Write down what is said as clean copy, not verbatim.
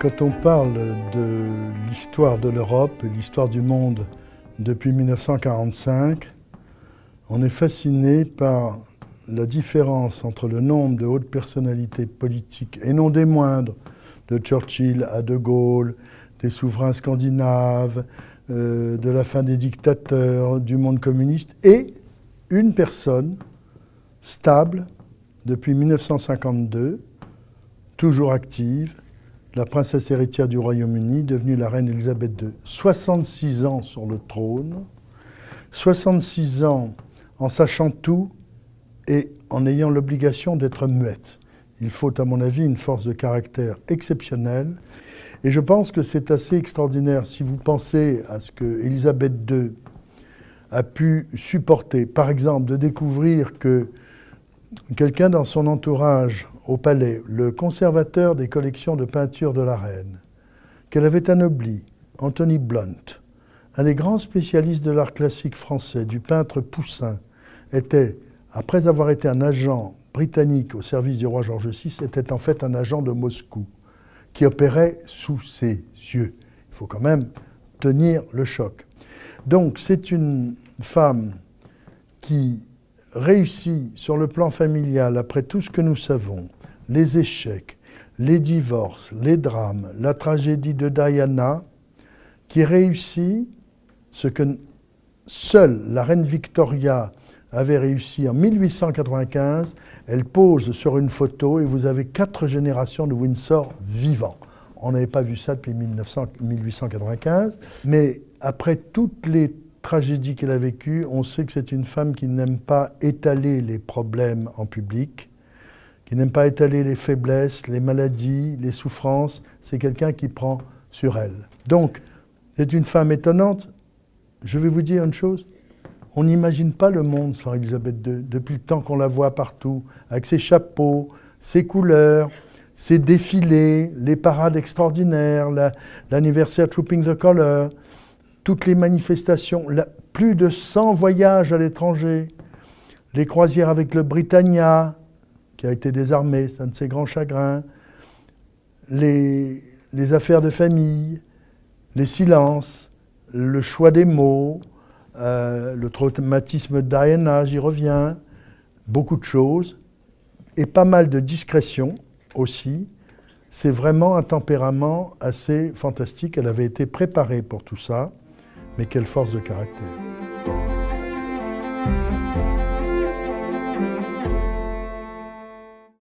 Quand on parle de l'histoire de l'Europe et l'histoire du monde depuis 1945, on est fasciné par la différence entre le nombre de hautes personnalités politiques, et non des moindres, de Churchill à De Gaulle, des souverains scandinaves, de la fin des dictateurs, du monde communiste, et une personne stable depuis 1952, toujours active, la princesse héritière du Royaume-Uni, devenue la reine Elisabeth II. 66 ans sur le trône, 66 ans en sachant tout et en ayant l'obligation d'être muette. Il faut, à mon avis, une force de caractère exceptionnelle. Et je pense que c'est assez extraordinaire si vous pensez à ce que Elisabeth II a pu supporter. Par exemple, de découvrir que quelqu'un dans son entourage au palais, le conservateur des collections de peinture de la reine, qu'elle avait anobli, Anthony Blunt, un des grands spécialistes de l'art classique français, du peintre Poussin, était, après avoir été un agent britannique au service du roi George VI, était en fait un agent de Moscou, qui opérait sous ses yeux. Il faut quand même tenir le choc. Donc c'est une femme qui réussit sur le plan familial, après tout ce que nous savons, les échecs, les divorces, les drames, la tragédie de Diana, qui réussit ce que seule la reine Victoria avait réussi en 1895. Elle pose sur une photo et vous avez 4 générations de Windsor vivants. On n'avait pas vu ça depuis 1895, mais après toutes les tragédie qu'elle a vécue, on sait que c'est une femme qui n'aime pas étaler les problèmes en public, qui n'aime pas étaler les faiblesses, les maladies, les souffrances. C'est quelqu'un qui prend sur elle. Donc, c'est une femme étonnante. Je vais vous dire une chose. On n'imagine pas le monde sans Elisabeth II, depuis le temps qu'on la voit partout, avec ses chapeaux, ses couleurs, ses défilés, les parades extraordinaires, l'anniversaire Trooping the Colour, toutes les manifestations, plus de 100 voyages à l'étranger, les croisières avec le Britannia, qui a été désarmé, c'est un de ses grands chagrins, les affaires de famille, les silences, le choix des mots, le traumatisme de Diana, j'y reviens, beaucoup de choses, et pas mal de discrétion aussi. C'est vraiment un tempérament assez fantastique. Elle avait été préparée pour tout ça. Mais quelle force de caractère.